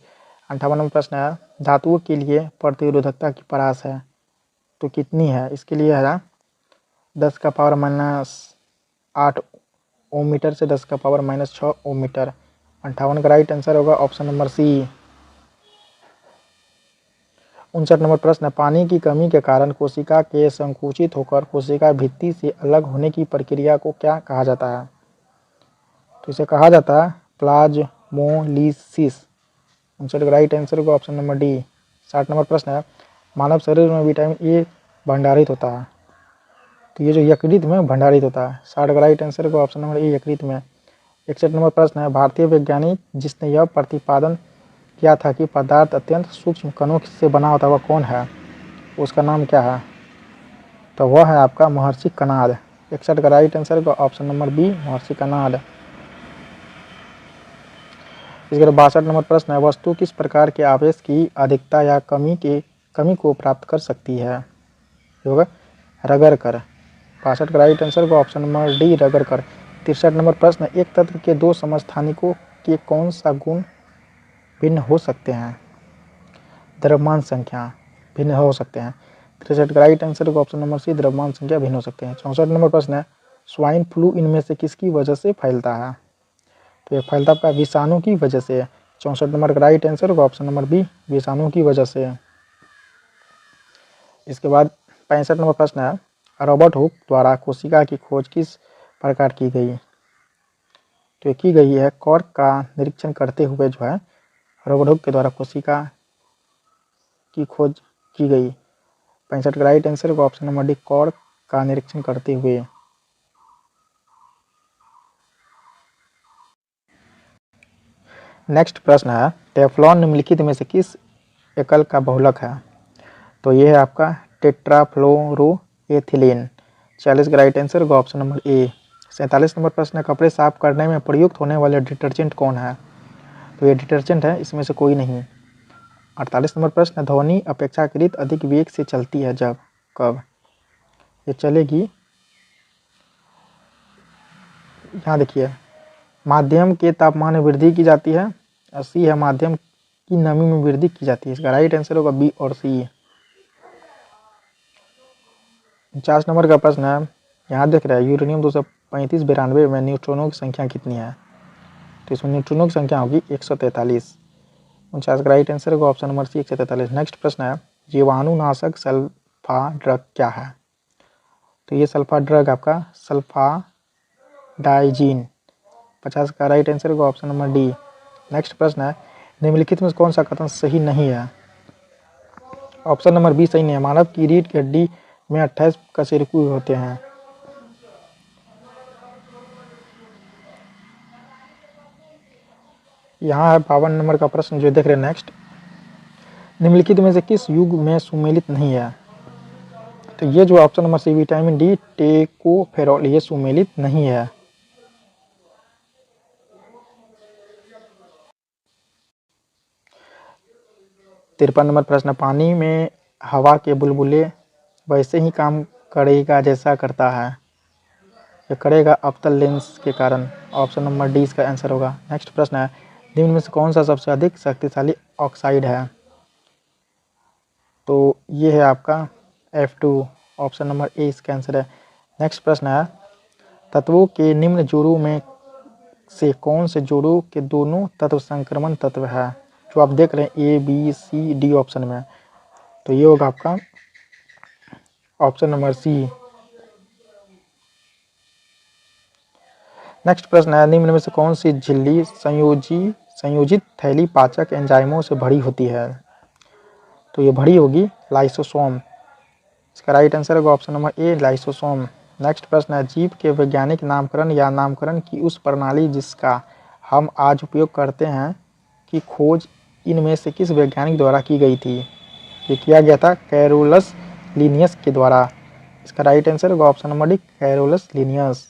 58 नंबर प्रश्न है, धातुओं के लिए प्रतिरोधकता की परास है तो कितनी है? इसके लिए है 10 का पावर -8 ओम मीटर से 10 का पावर -6 ओम मीटर। 58 का राइट आंसर होगा ऑप्शन नंबर सी। 59 नंबर प्रश्न है, पानी की कमी के कारण कोशिका के संकुचित होकर कोशिका भित्ति से अलग होने की प्रक्रिया को क्या कहा जाता है? तो इसे कहा जाता है प्लाज्मोलिसिस। 59 का राइट आंसर होगा ऑप्शन नंबर डी। 60 नंबर प्रश्न है, मानव शरीर में विटामिन ए भंडारित होता है तो ये जो यकृत में भंडारित होता है। 60 का राइट आंसर होगा ऑप्शन नंबर ए, यकृत में। 61 नंबर प्रश्न है, भारतीय वैज्ञानिक जिसने यह प्रतिपादन किया था कि पदार्थ अत्यंत सूक्ष्म कणों से बना होता है वह कौन है? उसका नाम क्या है? तो वह है आपका महर्षि कणाद। 61 का राइट आंसर होगा ऑप्शन नंबर बी, महर्षि कणाद। इसके बाद 62 नंबर प्रश्न है, वस्तु किस प्रकार के आवेश की अधिकता या कमी को प्राप्त कर सकती है? होगा रगड़ कर। 62 का राइट आंसर होगा ऑप्शन नंबर डी, रगड़ कर। 63 नंबर प्रश्न, एक तत्व के दो समस्थानिकों के कौन सा गुण भिन्न हो सकते हैं? द्रव्यमान संख्या भिन्न हो सकते हैं। 63 का राइट आंसर होगा ऑप्शन नंबर सी, द्रव्यमान संख्या भिन्न हो सकते हैं। 64 नंबर प्रश्न है, स्वाइन फ्लू इनमें से किसकी वजह से फैलता है? तो ये फैलता आपका विषाणु की वजह से। 64 नंबर का राइट आंसर होगा ऑप्शन नंबर बी, विषाणु की वजह से। इसके बाद 65 नंबर प्रश्न है, रॉबर्ट हुक द्वारा कोशिका की खोज किस प्रकार की गई? तो ये की गई है कॉर्क का निरीक्षण करते हुए जो है रॉबर्ट हुक के द्वारा कोशिका की खोज की गई। 65 का राइट आंसर होगा ऑप्शन नंबर डी, कॉर्क का निरीक्षण करते हुए। नेक्स्ट प्रश्न है, टेफ्लॉन निम्नलिखित में से किस एकल का बहुलक है? तो ये है आपका टेट्राफ्लोरोएथिलीन। 40 का राइट आंसर होगा ऑप्शन नंबर ए। 47 नंबर प्रश्न है, कपड़े साफ करने में प्रयुक्त होने वाले डिटर्जेंट कौन है? तो ये डिटर्जेंट है, इसमें से कोई नहीं। 48 नंबर प्रश्न है, ध्वनि अपेक्षाकृत अधिक वेग से चलती है जब? कब? ये चलेगी, यहाँ देखिए, माध्यम के तापमान में वृद्धि की जाती है और सी है माध्यम की नमी में वृद्धि की जाती है। इसका राइट आंसर होगा बी और सी। 49 नंबर का प्रश्न है, यहाँ देख रहे हैं यूरेनियम 235-92 में न्यूट्रॉनों की संख्या कितनी है, तो इसमें न्यूट्रॉनों की संख्या होगी 143। 49 का राइट आंसर होगा ऑप्शन नंबर सी 143। नेक्स्ट प्रश्न है जीवाणुनाशक सल्फा ड्रग क्या है, तो ये सल्फा ड्रग आपका सल्फाडाइजीन। 50 का राइट आंसर होगा ऑप्शन नंबर डी। नेक्स्ट प्रश्न है निम्नलिखित में कौन सा कथन सही नहीं है, ऑप्शन नंबर बी सही नहीं है। मानव की रीढ़ की हड्डी में 28 कशेरुकी होते हैं। यहाँ है 52 नंबर का प्रश्न जो देख रहे हैं। नेक्स्ट निम्नलिखित में से किस युग में सुमेलित नहीं है, तो ये जो option number C vitamin D tocopherol ये सुमेलित नहीं है। तिरपन नंबर प्रश्न पानी में हवा के बुलबुले वैसे ही काम करेगा जैसा करता है, ये करेगा अवतल लेंस के कारण। ऑप्शन नंबर डी इसका आंसर होगा। नेक्स्ट प्रश्न है निम्न में से कौन सा सबसे अधिक शक्तिशाली ऑक्साइड है, तो ये है आपका F2। ऑप्शन नंबर ए इसका आंसर है। नेक्स्ट प्रश्न है तत्वों के निम्न जोड़ों में से कौन से जोड़ों के दोनों तत्व संक्रमण तत्व है, जो आप देख रहे हैं A B C D option में, तो ये होगा आपका ऑप्शन नंबर सी। नेक्स्ट प्रश्न है निम्न में से कौन सी झिल्ली संयोजित थैली पाचक एंजाइमों से भरी होती है, तो ये भरी होगी लाइसोसोम। इसका राइट आंसर होगा ऑप्शन नंबर ए लाइसोसोम। नेक्स्ट प्रश्न है जीव के वैज्ञानिक नामकरण या नामकरण की उस प्रणाली जिसका हम आज उपयोग करते हैं की खोज इनमें से किस वैज्ञानिक द्वारा की गई थी, ये किया गया था कैरोलस लिनियस के द्वारा। इसका राइट आंसर होगा option number D Carolus Linnaeus.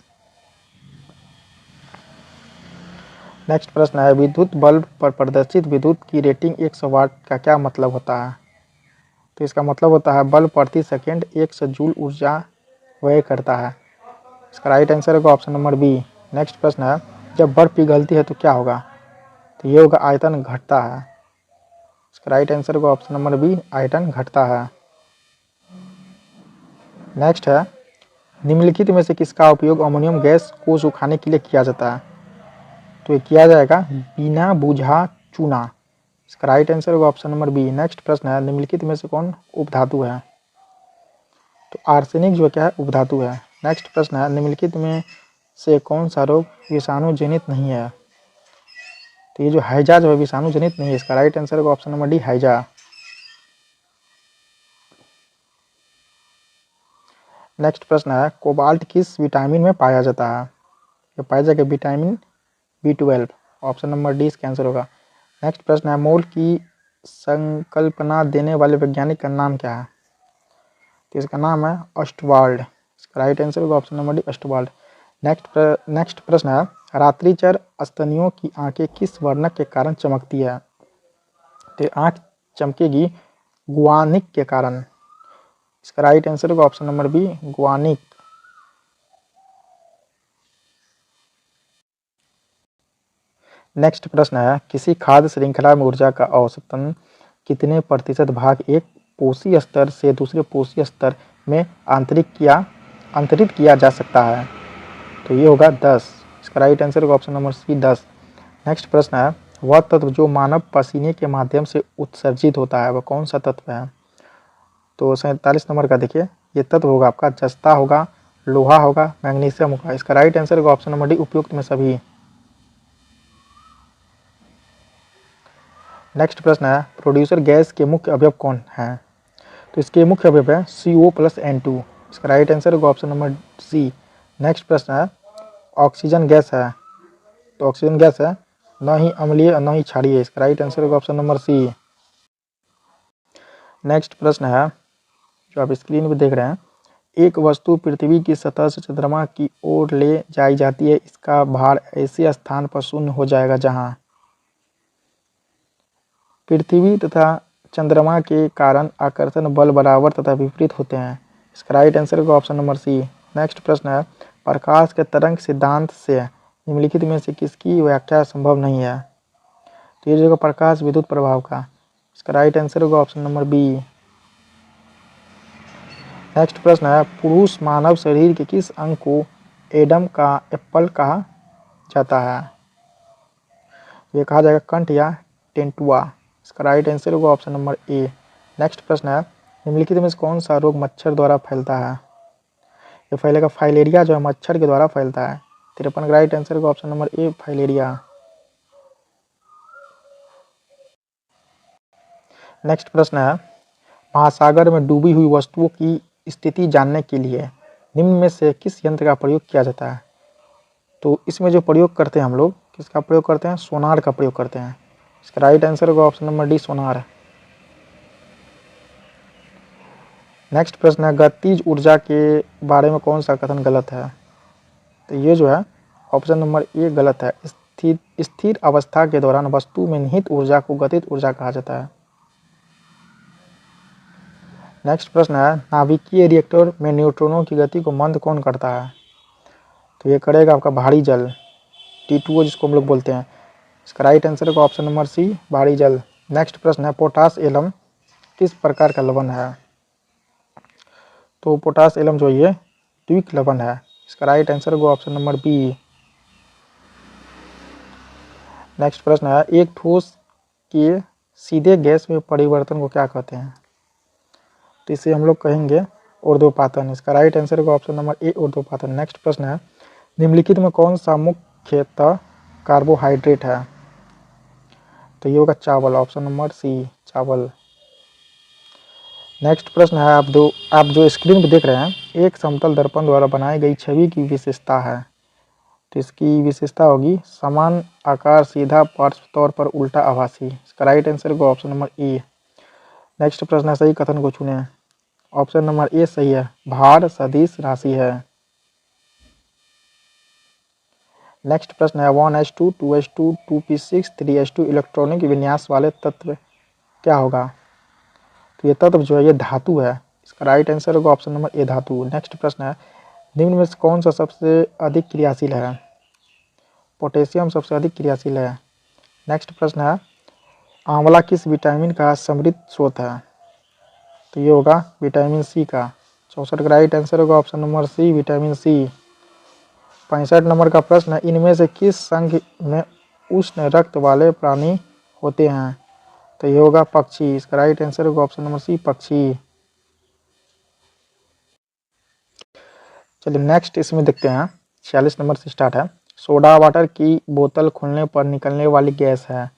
Next प्रश्न है विद्युत बल्ब पर प्रदर्शित विद्युत की रेटिंग 100 वाट का क्या मतलब होता है, तो इसका मतलब होता है बल्ब प्रति सेकेंड 100 जूल ऊर्जा व्यय करता है। इसका राइट आंसर होगा ऑप्शन नंबर बी। नेक्स्ट प्रश्न है जब बर्फ पिघलती है तो क्या होगा, तो ये होगा आयतन घटता है। इसका राइट आंसर होगा ऑप्शन नंबर बी आयतन घटता है। नेक्स्ट है निम्नलिखित में से किसका उपयोग अमोनियम गैस को सुखाने के लिए किया जाता है, तो ये किया जाएगा बिना बुझा चूना। इसका राइट आंसर होगा ऑप्शन नंबर बी। नेक्स्ट प्रश्न है निम्नलिखित में से कौन उपधातु है, तो आर्सेनिक जो क्या है उपधातु है। नेक्स्ट प्रश्न है निम्नलिखित में से कौन सा रोग विषाणु जनित नहीं है, तो ये जो हैजा जो है विषाणु जनित नहीं है। इसका राइट आंसर होगा ऑप्शन नंबर डी हैजा। नेक्स्ट प्रश्न है कोबाल्ट किस विटामिन में पाया जाता है, ये पाया जाएगा vitamin B12। Option number D इसका आंसर होगा। नेक्स्ट प्रश्न है मोल की संकल्पना देने वाले वैज्ञानिक का नाम क्या है, तो इसका नाम है ऑस्टवाल्ड। इसका राइट आंसर होगा ऑप्शन नंबर डी ऑस्टवाल्ड। नेक्स्ट प्रश्न है रात्रिचर स्तनियों की आंखें किस वर्णक के कारण चमकती है, तो आंख चमकेगी गुआनिक के कारण। इसका राइट आंसर होगा ऑप्शन नंबर बी गुआनिक। नेक्स्ट प्रश्न है किसी खाद्य श्रृंखला में ऊर्जा का औसतन कितने प्रतिशत भाग एक पोषी स्तर से दूसरे पोषी स्तर में अंतरित किया जा सकता है, तो ये होगा 10। इसका राइट आंसर होगा ऑप्शन नंबर सी 10। नेक्स्ट प्रश्न है वह तत्व जो मानव पसीने के माध्यम से उत्सर्जित होता है वह कौन सा तत्व है, तो 47 नंबर का देखिए ये तत्व होगा आपका जस्ता होगा, लोहा होगा, मैग्नीशियम होगा। इसका राइट आंसर होगा ऑप्शन नंबर डी उपयुक्त में सभी। नेक्स्ट प्रश्न है प्रोड्यूसर गैस के मुख्य अवयव कौन है, तो इसके मुख्य अवयव है CO+N2। इसका राइट आंसर होगा ऑप्शन नंबर सी। नेक्स्ट प्रश्न है ऑक्सीजन गैस है, तो ऑक्सीजन गैस है न ही अम्लीय न ही क्षारीय। इसका राइट आंसर होगा ऑप्शन नंबर सी। नेक्स्ट प्रश्न है जो आप स्क्रीन पर देख रहे हैं एक वस्तु पृथ्वी की सतह से चंद्रमा की ओर ले जाई जाती है, इसका भार ऐसे स्थान पर शून्य हो जाएगा जहां पृथ्वी तथा चंद्रमा के कारण आकर्षण बल बराबर तथा विपरीत होते हैं। इसका राइट आंसर होगा ऑप्शन नंबर सी। नेक्स्ट प्रश्न है प्रकाश के तरंग सिद्धांत से निम्नलिखित में से किसकी व्याख्या संभव नहीं है, तो ये जो प्रकाश विद्युत प्रभाव का। इसका राइट आंसर होगा ऑप्शन नंबर बी। नेक्स्ट प्रश्न है, पुरुष मानव शरीर के किस अंग को एडम का एप्पल कहा जाता है? ये कहा जाएगा कंठ या टेंटुआ। इसका राइट आंसर होगा ऑप्शन नंबर ए। नेक्स्ट प्रश्न है, निम्नलिखित में से कौन सा रोग मच्छर द्वारा फैलता है? ये फैलेगा फाइलेरिया, जो है मच्छर के द्वारा फैलता है। 53 का राइट आंसर होगा ऑप्शन नंबर ए, फाइलेरिया। नेक्स्ट प्रश्न है, महासागर में डूबी हुई वस्तुओं की स्थिति जानने के लिए निम्न में से किस यंत्र का प्रयोग किया जाता है? तो इसमें जो प्रयोग करते हैं हम लोग, किसका प्रयोग करते हैं? सोनार का प्रयोग करते हैं। इसका राइट आंसर होगा ऑप्शन नंबर डी, सोनार। नेक्स्ट प्रश्न है, गतिज ऊर्जा के बारे में कौन सा कथन गलत है? तो ये जो है ऑप्शन नंबर ए गलत है। स्थिर अवस्था के दौरान वस्तु में निहित ऊर्जा को गतिज ऊर्जा कहा जाता है। नेक्स्ट प्रश्न है, नाभिकीय रिएक्टर में न्यूट्रॉनों की गति को मंद कौन करता है? तो ये करेगा आपका भारी जल, T2O जिसको हम लोग बोलते हैं। इसका राइट आंसर होगा ऑप्शन नंबर सी, भारी जल। नेक्स्ट प्रश्न है, पोटास एलम किस प्रकार का लवण है? तो पोटास एलम जो ये द्विक लवण है। इसका राइट आंसर होगा ऑप्शन नंबर बी। नेक्स्ट प्रश्न है, एक ठोस के सीधे गैस में परिवर्तन को क्या कहते हैं? तो इसे हम लोग कहेंगे ऊर्ध्वपातन। इसका राइट आंसर होगा ऑप्शन नंबर ए, ऊर्ध्वपातन। नेक्स्ट प्रश्न है, निम्नलिखित में कौन सा मुख्यतः कार्बोहाइड्रेट है? तो ये होगा चावल, ऑप्शन नंबर सी, चावल। नेक्स्ट प्रश्न है, आप जो स्क्रीन पर देख रहे हैं, एक समतल दर्पण द्वारा बनाई गई छवि की विशेषता है। तो इसकी विशेषता होगी समान आकार, सीधा, पार्श्व तौर पर उल्टा, आभासी। इसका राइट आंसर होगा ऑप्शन नंबर ए। नेक्स्ट प्रश्न है, सही कथन को चुनें। ऑप्शन नंबर ए सही है, भार सदिश राशि है। नेक्स्ट प्रश्न है, 1s2, 2s2, 2p6, 3s2 electronic विन्यास वाले तत्व क्या होगा? तो ये तत्व जो है ये धातु है। इसका राइट आंसर होगा ऑप्शन नंबर ए, धातु। नेक्स्ट प्रश्न है, निम्न में से कौन सा सबसे अधिक क्रियाशील है? पोटेशियम सबसे अधिक क्रियाशील है। नेक्स्ट प्रश्न है, आंवला किस विटामिन का समृद्ध स्रोत है? तो ये होगा विटामिन सी का। 64 का राइट आंसर होगा option number C, vitamin C. 65 नंबर का प्रश्न है, इनमें से किस संघ में उष्ण रक्त वाले प्राणी होते हैं? तो ये होगा पक्षी। इसका राइट आंसर होगा ऑप्शन नंबर सी, पक्षी। चलिए नेक्स्ट इसमें देखते हैं, 46 नंबर से स्टार्ट है। सोडा वाटर की बोतल खुलने पर निकलने वाली गैस है।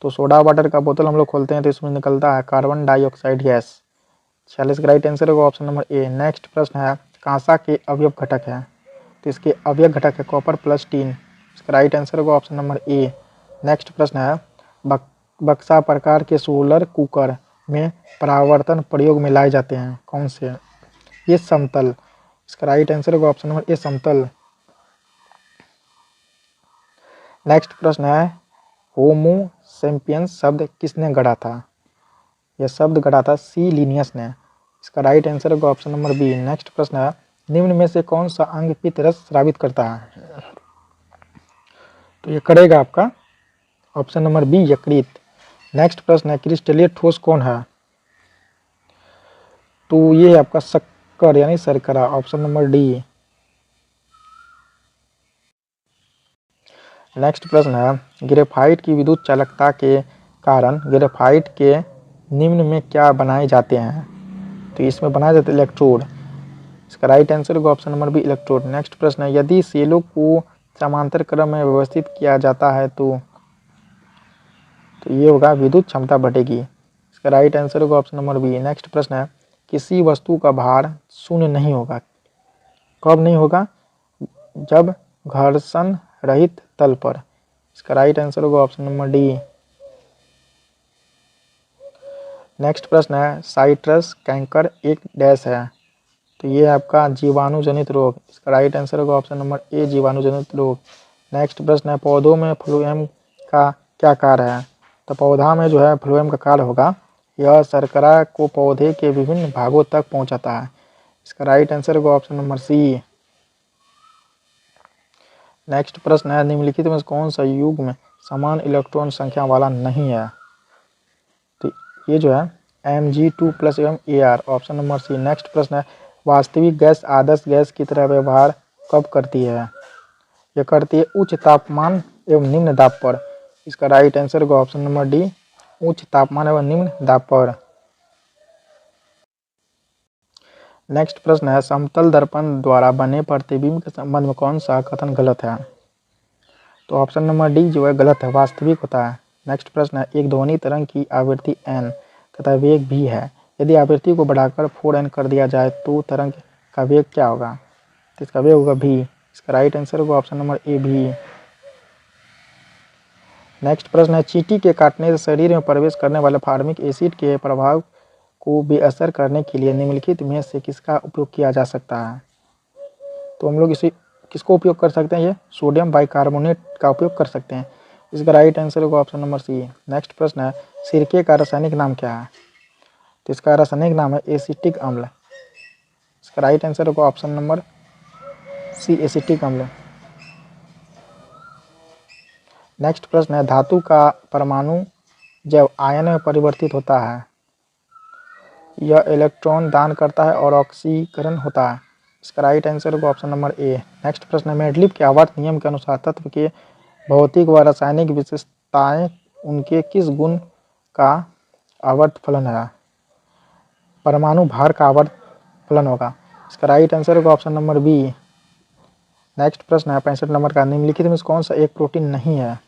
तो सोडा वाटर का बोतल हम लोग खोलते हैं तो इसमें निकलता है कार्बन डाइऑक्साइड गैस। 46 का राइट आंसर होगा ऑप्शन नंबर ए। नेक्स्ट प्रश्न है, कांसा के अवयव घटक है। तो इसके अवयव घटक है कॉपर प्लस टीन। इसका राइट आंसर होगा ऑप्शन नंबर ए। नेक्स्ट प्रश्न है, बक्सा प्रकार के सोलर कुकर में परावर्तन प्रयोग में लाए जाते हैं, कौन से? ये समतल। इसका राइट आंसर होगा ऑप्शन नंबर ए, समतल। नेक्स्ट प्रश्न है, होमो सैपियंस शब्द किसने गढ़ा था? यह शब्द गढ़ा था सी लिनियस ने। इसका राइट आंसर होगा ऑप्शन नंबर बी। नेक्स्ट प्रश्न है, निम्न में से कौन सा अंग पित्त रस स्रावित करता है? तो ये करेगा आपका ऑप्शन नंबर बी, यकृत। नेक्स्ट प्रश्न है, क्रिस्टलीय ठोस कौन है? तो ये है आपका शक्कर यानी शर्करा, ऑप्शन नंबर डी। नेक्स्ट प्रश्न है, ग्रेफाइट की विद्युत चालकता के कारण ग्रेफाइट के निम्न में क्या बनाए जाते हैं? तो इसमें बनाए जाते हैं इलेक्ट्रोड। इसका राइट आंसर होगा option number B, electrode. Next प्रश्न है, यदि सेलों को समांतर क्रम में व्यवस्थित किया जाता है तो ये होगा विद्युत क्षमता बढ़ेगी। इसका राइट आंसर होगा ऑप्शन नंबर बी। नेक्स्ट प्रश्न है, किसी वस्तु का भार शून्य नहीं होगा, कब नहीं होगा? जब घर्षण रहित तल पर। इसका राइट आंसर होगा ऑप्शन नंबर डी। नेक्स्ट प्रश्न है, साइट्रस कैंकर एक डैश है। तो ये आपका जीवाणुजनित रोग। इसका राइट आंसर होगा ऑप्शन नंबर ए, जीवाणुजनित रोग। नेक्स्ट प्रश्न है, पौधों में फ्लोएम का क्या कार्य है? तो पौधा में जो है फ्लोएम का कार्य होगा, यह शर्करा को पौधे के विभिन्न भागों तक पहुंचाता है। इसका राइट आंसर होगा ऑप्शन नंबर सी। नेक्स्ट प्रश्न है, निम्नलिखित में कौन सा युग्म समान इलेक्ट्रॉन संख्या वाला नहीं है? तो ये जो है Mg2 + एवं Ar, option number C. Next प्रश्न है, वास्तविक गैस आदर्श गैस की तरह व्यवहार कब करती है? यह करती है उच्च तापमान एवं निम्न दाब पर। इसका राइट आंसर होगा ऑप्शन नंबर डी, उच्च तापमान एवं निम्न दाब पर। नेक्स्ट प्रश्न है, समतल दर्पण द्वारा बने प्रतिबिंब के संबंध में कौन सा कथन गलत है? तो ऑप्शन नंबर डी जो है गलत है, वास्तविक होता है। नेक्स्ट प्रश्न है, एक ध्वनि तरंग की आवृत्ति n तथा वेग v है। यदि आवृत्ति को बढ़ाकर 4n कर दिया जाए तो तरंग का वेग क्या होगा? तो इसका वेग होगा v। इसका राइट आंसर होगा ऑप्शन नंबर ए भी। नेक्स्ट प्रश्न है, चींटी के काटने से शरीर में प्रवेश करने वाले फार्मिक एसिड के प्रभाव को बेअसर करने के लिए निम्नलिखित में से किसका उपयोग किया जा सकता है? तो हम लोग इसे किसको उपयोग कर सकते हैं? ये सोडियम बाइकार्बोनेट का उपयोग कर सकते हैं। इसका राइट आंसर होगा ऑप्शन नंबर सी। नेक्स्ट प्रश्न है, सिरके का रासायनिक नाम क्या है? तो इसका रासायनिक नाम है एसिटिक अम्ल। इसका राइट आंसर होगा ऑप्शन नंबर सी, एसिटिक अम्ल। नेक्स्ट प्रश्न है, धातु का परमाणु जब आयन में परिवर्तित होता है यह इलेक्ट्रॉन दान करता है और ऑक्सीकरण होता है। इसका राइट आंसर होगा ऑप्शन नंबर ए। नेक्स्ट प्रश्न है, मेंडलीव के आवर्त नियम के अनुसार तत्व के भौतिक व रासायनिक विशेषताएं उनके किस गुण का आवर्त फलन है? परमाणु भार का आवर्त फलन होगा। इसका राइट आंसर होगा ऑप्शन नंबर बी। नेक्स्ट प्रश्न है 65 नंबर का, निम्नलिखित में कौन सा एक प्रोटीन नहीं है?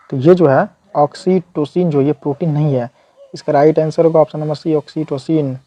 तो ये जो है ऑक्सीटोसिन, जो ये प्रोटीन नहीं है। इसका राइट आंसर होगा ऑप्शन नंबर सी, ऑक्सीटोसिन।